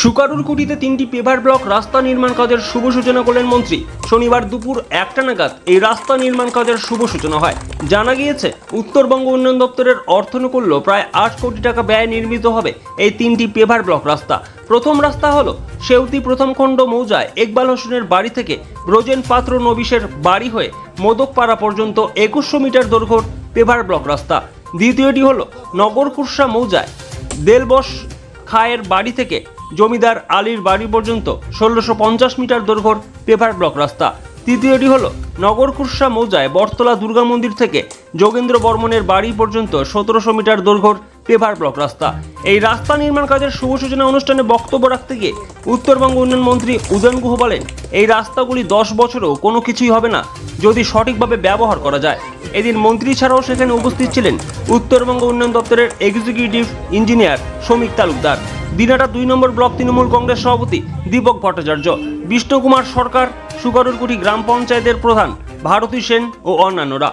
সুকারুরকুটিতে 3টি paver block রাস্তা নির্মাণ কাজের শুভ সূচনা করলেন মন্ত্রী। শনিবার দুপুর 1টা নাগাদ এই রাস্তা নির্মাণ কাজের শুভ সূচনা হয়। জানা গিয়েছে, উত্তরবঙ্গ উন্নয়ন দপ্তরের অর্থানুকূল্য প্রায় 8 কোটি টাকা ব্যয়ে নির্মিত হবে এই 3টি পেভার ব্লক রাস্তা। প্রথম রাস্তা হলো সেউতি প্রথম খণ্ড মৌজায় ইকবাল হোসেনের বাড়ি থেকে ব্রজেন পাত্র নবিশের বাড়ি হয়ে মোদকপাড়া পর্যন্ত 2100 মিটার দৈর্ঘ্যের পেভার ব্লক রাস্তা। দ্বিতীয়টি হলো নগরকুরসা মৌজায় দেলবস খায়ের বাড়ি থেকে জমিদার আলীর বাড়ি পর্যন্ত 1650 মিটার দৈর্ঘ্যের পেভার ব্লক রাস্তা। তৃতীয়টি হলো নগরকুরসা মৌজায় বটতলা দুর্গা মন্দির থেকে যোগেন্দ্র বর্মনের বাড়ি পর্যন্ত 1700 মিটার দৈর্ঘ্যের পেভার ব্লক রাস্তা। এই রাস্তা নির্মাণ কাজের শুভ সূচনা অনুষ্ঠানে বক্তব্য রাখতে গিয়ে উত্তরবঙ্গ উন্নয়ন মন্ত্রী উদয়ন গুহ বলেন, এই রাস্তাগুলি 10 বছরেও কোনো কিছুই হবে না যদি সঠিকভাবে ব্যবহার করা যায়। এদিন মন্ত্রী ছাড়াও সেখানে উপস্থিত ছিলেন উত্তরবঙ্গ উন্নয়ন দপ্তরের এক্সিকিউটিভ ইঞ্জিনিয়ার শ্রমিক তালুকদার, দিনাটা 2 নম্বর ব্লক তৃণমূল কংগ্রেস সভাপতি দীপক ভট্টাচার্য, বিষ্ণুকুমার সরকার, সুকারুরকুটি গ্রাম পঞ্চায়েতের প্রধান ভারতী সেন ও অন্যান্যরা।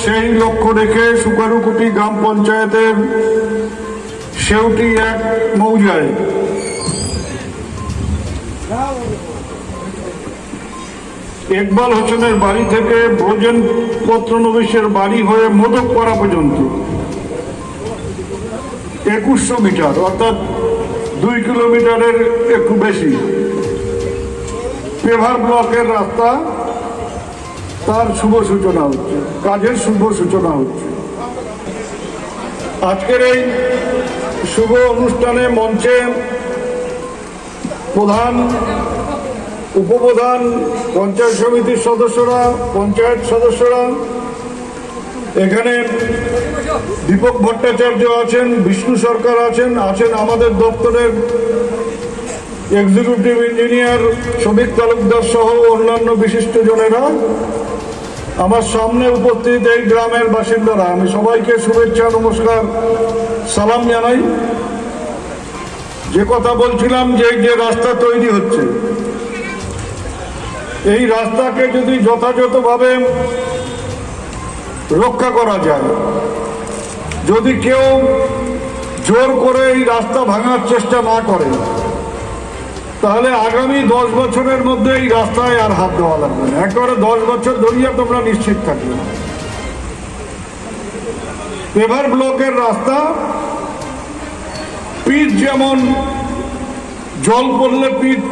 সেই লক্ষ্য রেখে সুকারুরকুটি গ্রাম পঞ্চায়েতের সেউটি 1 মৌজায় ইকবাল হোসেনের বাড়ি থেকে ব্রজেন পত্রনবিশের বাড়ি হয়ে মোদকপাড়া পর্যন্ত 2100 মিটার অর্থাৎ 2 কিলোমিটারের একটু বেশি পেভার ব্লকের রাস্তা, তার শুভ সূচনা হচ্ছে, কাজের শুভ সূচনা হচ্ছে। আজকের এই শুভ অনুষ্ঠানে মঞ্চে প্রধান, উপপ্রধান, পঞ্চায়েত সমিতির সদস্যরা, পঞ্চায়েত সদস্যরা, এখানে দীপক ভট্টাচার্য আছেন, বিষ্ণু সরকার আছেন আমাদের দপ্তরের এক্সিকিউটিভ ইঞ্জিনিয়ার শ্রমিক তালুকদার সহ অন্যান্য বিশিষ্টজনেরা, আমার সামনে উপস্থিত এই গ্রামের বাসিন্দারা, আমি সবাইকে শুভেচ্ছা, নমস্কার, সালাম জানাই। যে কথা বলছিলাম, যে রাস্তা তৈরি হচ্ছে, এই রাস্তাকে যদি যথাযথভাবে রক্ষা করা যায়, যদি কেউ জোর করে এই রাস্তা ভাঙার চেষ্টা না করে, তাহলে আগামী 10 বছরের মধ্যে এই রাস্তায় আর হাত দেওয়া লাগবে না। একেবারে 10 বছর ধরিয়া তোমরা নিশ্চিত থাকবে। পেভার ব্লকের রাস্তা, পিচ যেমন জল পড়লে পিচ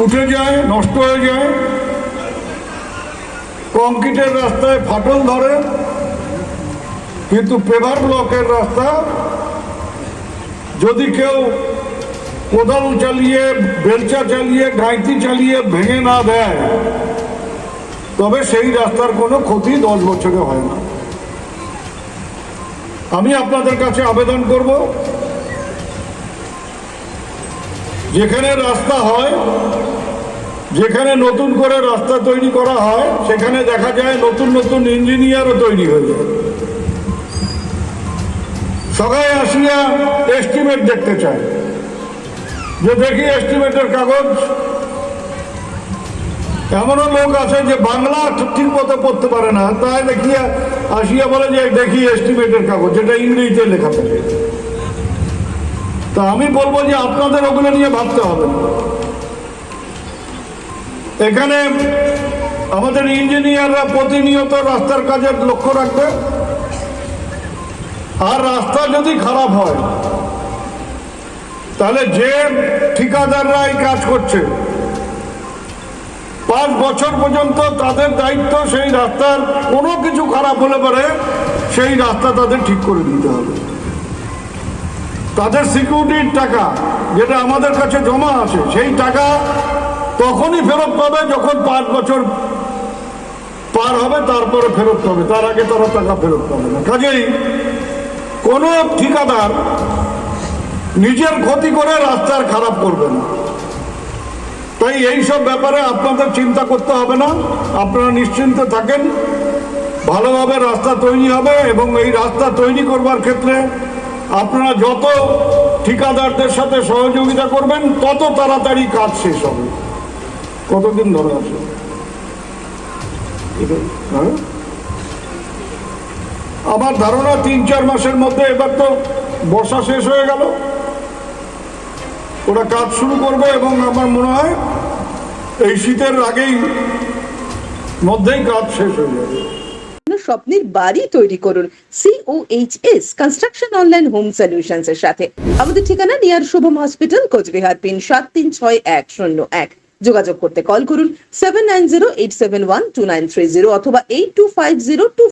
উঠে যায়, নষ্ট হয়ে যায়, কংক্রিটের রাস্তায় ফাটল ধরে, কিন্তু পেভার ব্লকের রাস্তা যদি কেউ কোদাল চালিয়ে, বেলচা চালিয়ে, গাঁইতি চালিয়ে ভেঙে না দেয়, তবে সেই রাস্তার কোনো ক্ষতি 10 বছরে হয় না। আমি আপনাদের কাছে আবেদন করব, যেখানে রাস্তা হয়, যেখানে নতুন করে রাস্তা তৈরি করা হয়, সেখানে দেখা যায় নতুন নতুন ইঞ্জিনিয়ারও তৈরি হয়ে যায়। সবাই আসিয়া এস্টিমেট দেখতে চায়, যে দেখি এস্টিমেটের কাগজ। এমনও লোক আছে যে বাংলা ঠিক মতো পড়তে পারে না, তাই দেখিয়া আসিয়া বলে যে দেখি এস্টিমেটের কাগজ, যেটা ইংরেজিতে লেখা থাকে। তা আমি বলবো যে আপনাদের ওগুলো নিয়ে ভাবতে হবে। এখানে আমাদের ইঞ্জিনিয়াররা প্রতিনিয়ত রাস্তার কাজের লক্ষ্য রাখবে, আর রাস্তা যদি খারাপ হয়, তাহলে যে ঠিকাদাররা এই কাজ করছে 5 বছর পর্যন্ত তাদের দায়িত্ব সেই রাস্তার কোনো কিছু খারাপ হলে পরে সেই রাস্তা তাদের ঠিক করে দিতে হবে। তাদের সিকিউরিটির টাকা যেটা আমাদের কাছে জমা আছে, সেই টাকা তখনই ফেরত পাবে যখন 5 বছর পার হবে, তারপরে ফেরত পাবে, তার আগে তারা টাকা ফেরত পাবে না। কাজেই কোনো ঠিকাদার নিজের ক্ষতি করে রাস্তার খারাপ করবে না। তাই এইসব ব্যাপারে আপনাদের চিন্তা করতে হবে না, আপনারা নিশ্চিন্ত থাকেন, ভালোভাবে রাস্তা তৈরি হবে। এবং এই রাস্তা তৈরি করবার ক্ষেত্রে আপনারা যত ঠিকাদারদের সাথে সহযোগিতা করবেন, তত তাড়াতাড়ি কাজ শেষ হবে। কতদিন ধরে আছে? আমার ধারণা 3-4 মাসের মধ্যে। এবার তো বর্ষা শেষ হয়ে গেল, ওরা কাজ শুরু করবে এবং আমার মনে হয় এই শীতের মধ্যেই কাজ শেষ হয়ে যাবে। স্বপ্নের বাড়ি তৈরি করুন COHS construction online home solutions এর সাথে। আমাদের ঠিকানা near Shubham hospital, Coochbehar, pin 736101। যোগাযোগ করতে কল করুন 7908712930 অথবা 8250